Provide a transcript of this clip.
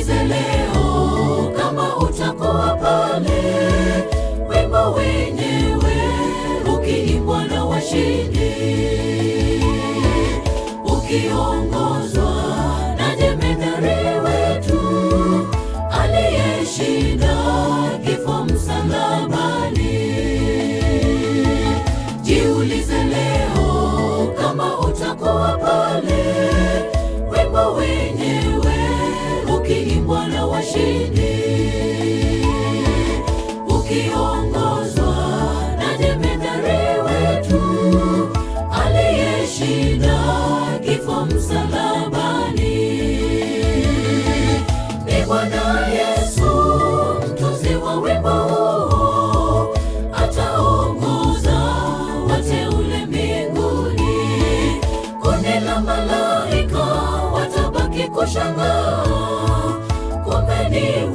Jiulize leo kama utakuwa pale, wimbo wenyewe ukiimbwa na washindi, ukiongozwa na jemedari wetu aliyeshinda kifo msalabani. Jiulize leo kama utakuwa pale, wimbo wenyewe ukiimbwa na washindi, ukiongozwa na jemedari wetu aliyeshinda kifo msalabani. Ni Bwana Yesu mtunzi wa wimbo huu, ataongoza wateule mbinguni. Kundi la malaika watabaki kushangaa, kumbe ni